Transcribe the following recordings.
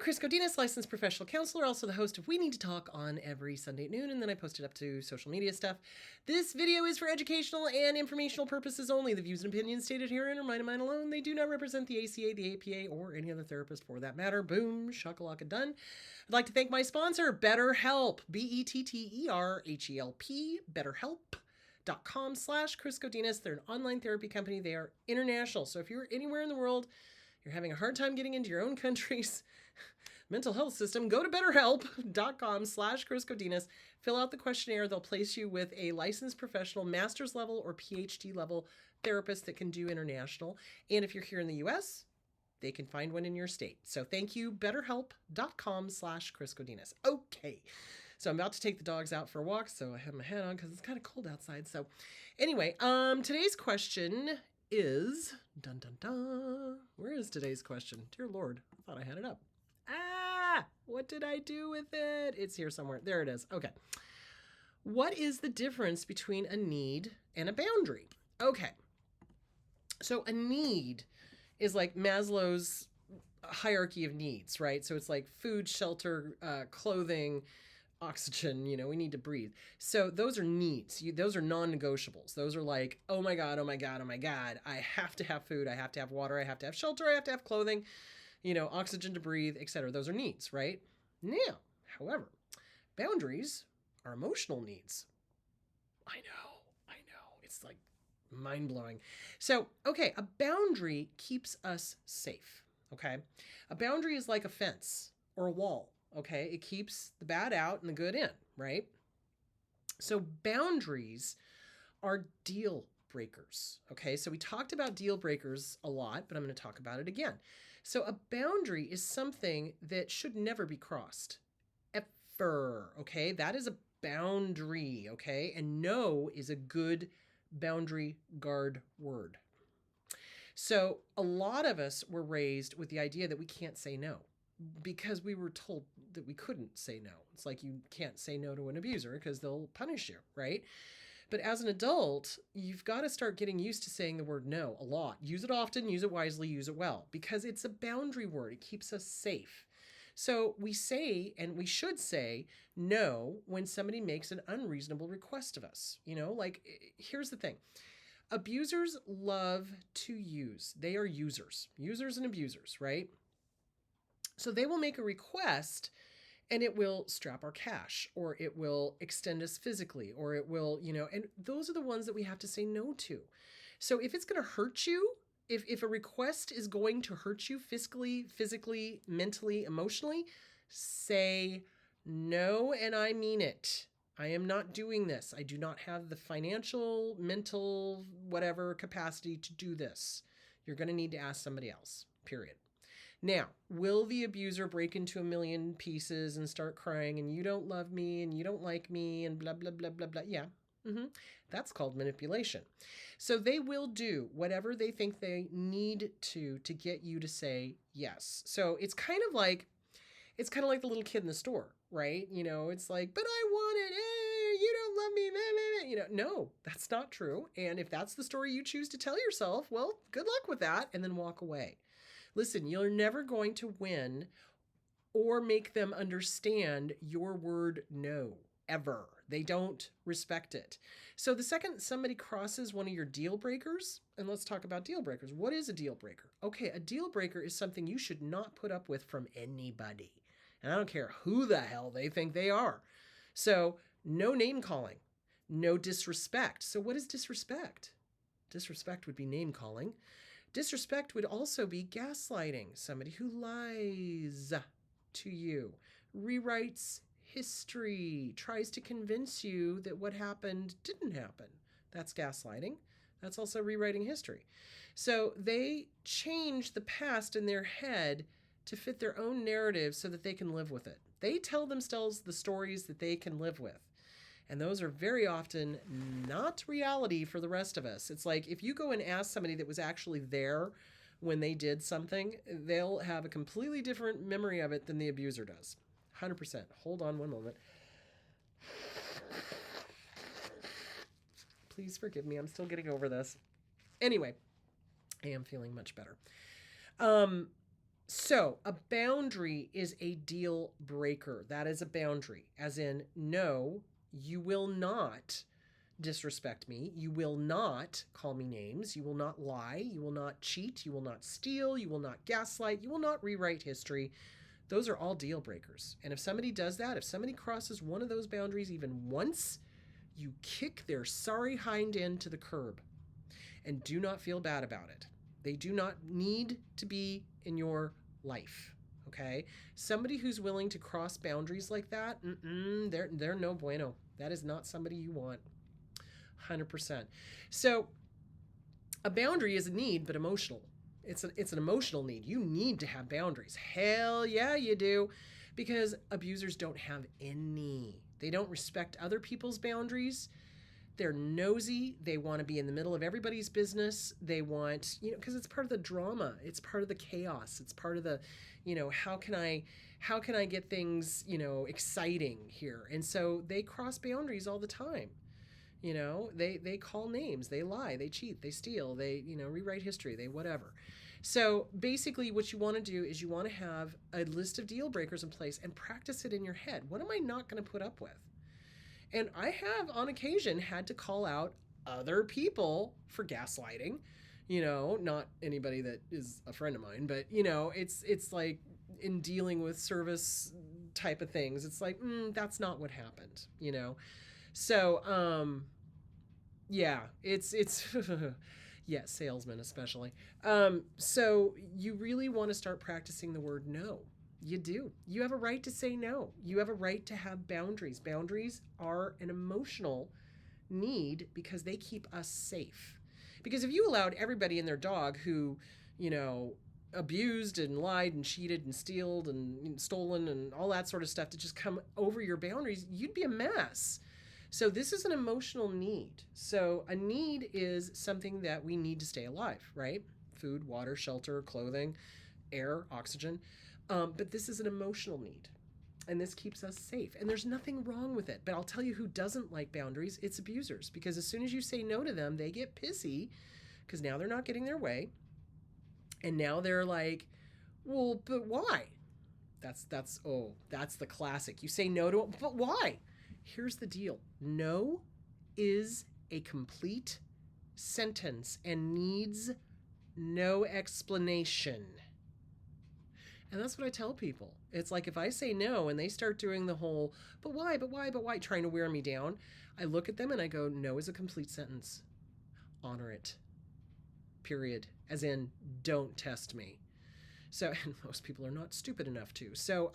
Chris Godinez, licensed professional counselor, also the host of We Need to Talk on every Sunday at noon, and then I post it up to social media stuff. This video is for educational and informational purposes only. The views and opinions stated herein are mine and mine alone. They do not represent the ACA, the APA, or any other therapist for that matter. Boom, shakalaka done. I'd like to thank my sponsor, BetterHelp, BetterHelp, BetterHelp.com/Chris Godinez. They're an online therapy company. They are international. So if you're anywhere in the world, you're having a hard time getting into your own country's mental health system, go to betterhelp.com/Chris Godinez. Fill out the questionnaire. They'll place you with a licensed professional, master's level or PhD level therapist that can do international. And if you're here in the US, they can find one in your state. So thank you, betterhelp.com/Chris Godinez. Okay. So I'm about to take the dogs out for a walk, so I have my hat on because it's kind of cold outside. So anyway, today's question is, dun dun dun. Where is today's question? Dear Lord, I thought I had it up. What did I do with it? It's here somewhere. There it is. Okay. What is the difference between a need and a boundary? Okay. So a need is like Maslow's hierarchy of needs, right? So it's like food, shelter, clothing, oxygen, we need to breathe. So those are needs. Those are non-negotiables. Those are like, oh my God, oh my God, oh my God. I have to have food. I have to have water. I have to have shelter. I have to have clothing, oxygen to breathe, etc. Those are needs, right? Now, however, boundaries are emotional needs. I know. It's like mind-blowing. So, okay, a boundary keeps us safe, okay? A boundary is like a fence or a wall. Okay, it keeps the bad out and the good in, right? So boundaries are deal breakers. Okay, so we talked about deal breakers a lot, but I'm going to talk about it again. So a boundary is something that should never be crossed, ever. Okay, that is a boundary. Okay, and no is a good boundary guard word. So a lot of us were raised with the idea that we can't say no, because we were told that we couldn't say no. It's like you can't say no to an abuser because they'll punish you, right? But as an adult, you've got to start getting used to saying the word no a lot. Use it often, use it wisely, use it well, because it's a boundary word. It keeps us safe. So we say, and we should say, no when somebody makes an unreasonable request of us. Here's the thing. Abusers love to use. They are users and abusers, right? So they will make a request and it will strap our cash, or it will extend us physically, or it will, and those are the ones that we have to say no to. So if it's going to hurt you, if a request is going to hurt you physically, mentally, emotionally, say no, and I mean it. I am not doing this. I do not have the financial, mental, whatever capacity to do this. You're going to need to ask somebody else, period. Now, will the abuser break into a million pieces and start crying and you don't love me and you don't like me and blah, blah, blah, blah, blah? Yeah. That's called manipulation. So they will do whatever they think they need to get you to say yes. So it's kind of like the little kid in the store, right? It's like, but I want it. You don't love me. No, that's not true. And if that's the story you choose to tell yourself, well, good luck with that, and then walk away. Listen, you're never going to win or make them understand your word no, ever. They don't respect it. So the second somebody crosses one of your deal breakers, and let's talk about deal breakers. What is a deal breaker? Okay, a deal breaker is something you should not put up with from anybody. And I don't care who the hell they think they are. So no name calling, no disrespect. So what is disrespect? Disrespect would be name calling. Disrespect would also be gaslighting, somebody who lies to you, rewrites history, tries to convince you that what happened didn't happen. That's gaslighting. That's also rewriting history. So they change the past in their head to fit their own narrative so that they can live with it. They tell themselves the stories that they can live with. And those are very often not reality for the rest of us. It's like if you go and ask somebody that was actually there when they did something, they'll have a completely different memory of it than the abuser does. 100%. Hold on one moment. Please forgive me. I'm still getting over this. Anyway, I am feeling much better. So a boundary is a deal breaker. That is a boundary, as in, no, you will not disrespect me. You will not call me names. You will not lie. You will not cheat. You will not steal. You will not gaslight. You will not rewrite history. Those are all deal breakers. And if somebody does that, if somebody crosses one of those boundaries even once, you kick their sorry hind end to the curb and do not feel bad about it. They do not need to be in your life. Okay? Somebody who's willing to cross boundaries like that, they're no bueno. That is not somebody you want. 100%. So a boundary is a need, but emotional. It's an emotional need. You need to have boundaries. Hell yeah, you do. Because abusers don't have any. They don't respect other people's boundaries. They're nosy. They want to be in the middle of everybody's business. They want, because it's part of the drama. It's part of the chaos. It's part of the, how can I get things, exciting here? And so they cross boundaries all the time. They call names, they lie, they cheat, they steal, they, rewrite history, they whatever. So basically what you want to do is you want to have a list of deal breakers in place and practice it in your head. What am I not going to put up with? And I have on occasion had to call out other people for gaslighting, not anybody that is a friend of mine, but it's like in dealing with service type of things, it's like, that's not what happened, So, yeah, it's yeah, salesmen especially. So you really want to start practicing the word no. You do. You have a right to say no. You have a right to have boundaries. Boundaries are an emotional need because they keep us safe. Because if you allowed everybody and their dog who, abused and lied and cheated and stealed and stolen and all that sort of stuff to just come over your boundaries, you'd be a mess. So this is an emotional need. So a need is something that we need to stay alive, right? Food, water, shelter, clothing, air, oxygen. But this is an emotional need. And this keeps us safe. And there's nothing wrong with it. But I'll tell you who doesn't like boundaries. It's abusers. Because as soon as you say no to them, they get pissy because now they're not getting their way. And now they're like, well, but why? That's the classic. You say no to it, but why? Here's the deal. No is a complete sentence and needs no explanation. And that's what I tell people. It's like if I say no and they start doing the whole, but why, trying to wear me down, I look at them and I go, no is a complete sentence. Honor it. Period. As in, don't test me. So, and most people are not stupid enough to. So,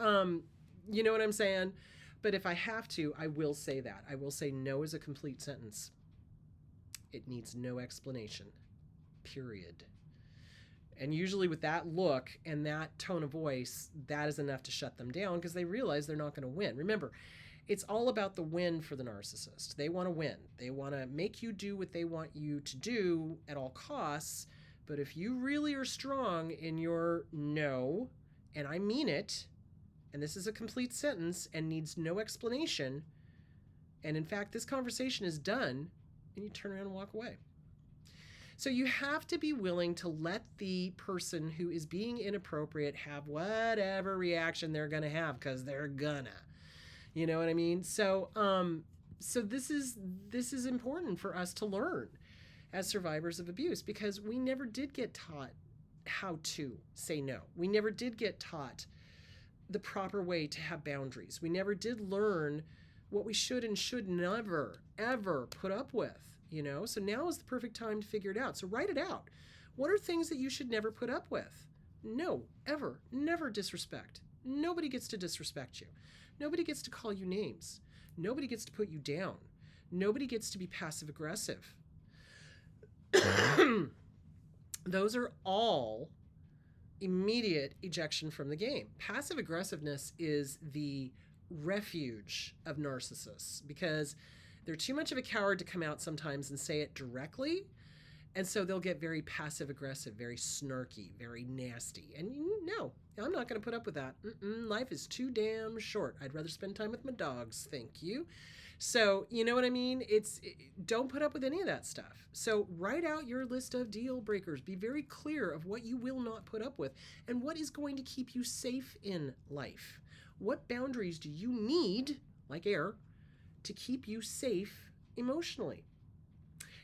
you know what I'm saying? But if I have to, I will say that. I will say no is a complete sentence. It needs no explanation. Period. And usually with that look and that tone of voice, that is enough to shut them down because they realize they're not going to win. Remember, it's all about the win for the narcissist. They want to win. They want to make you do what they want you to do at all costs. But if you really are strong in your no, and I mean it, and this is a complete sentence and needs no explanation, and in fact, this conversation is done, and you turn around and walk away. So you have to be willing to let the person who is being inappropriate have whatever reaction they're going to have because they're gonna. You know what I mean? So this is important for us to learn as survivors of abuse because we never did get taught how to say no. We never did get taught the proper way to have boundaries. We never did learn what we should and should never, ever put up with, So now is the perfect time to figure it out. So write it out. What are things that you should never put up with? No, ever, never disrespect. Nobody gets to disrespect you. Nobody gets to call you names. Nobody gets to put you down. Nobody gets to be passive aggressive. Those are all immediate ejection from the game. Passive aggressiveness is the refuge of narcissists because they're too much of a coward to come out sometimes and say it directly. And so they'll get very passive aggressive, very snarky, very nasty. And no, I'm not going to put up with that. Life is too damn short. I'd rather spend time with my dogs. Thank you. So, you know what I mean? Don't put up with any of that stuff. So, write out your list of deal breakers. Be very clear of what you will not put up with and what is going to keep you safe in life. What boundaries do you need, like air, to keep you safe emotionally?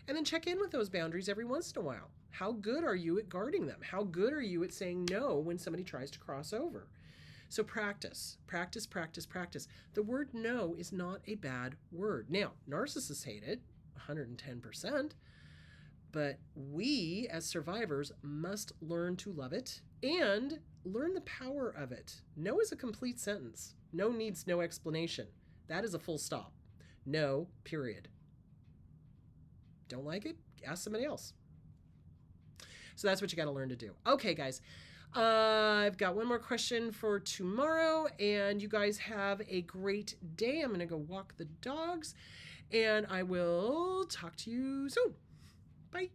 And then check in with those boundaries every once in a while. How good are you at guarding them? How good are you at saying no when somebody tries to cross over? So practice, practice, practice, practice. The word no is not a bad word. Now, narcissists hate it, 110%, but we as survivors must learn to love it and learn the power of it. No is a complete sentence. No needs no explanation. That is a full stop. No, period. Don't like it? Ask somebody else. So that's what you got to learn to do. Okay, guys. I've got one more question for tomorrow, and you guys have a great day. I'm going to go walk the dogs, and I will talk to you soon. Bye.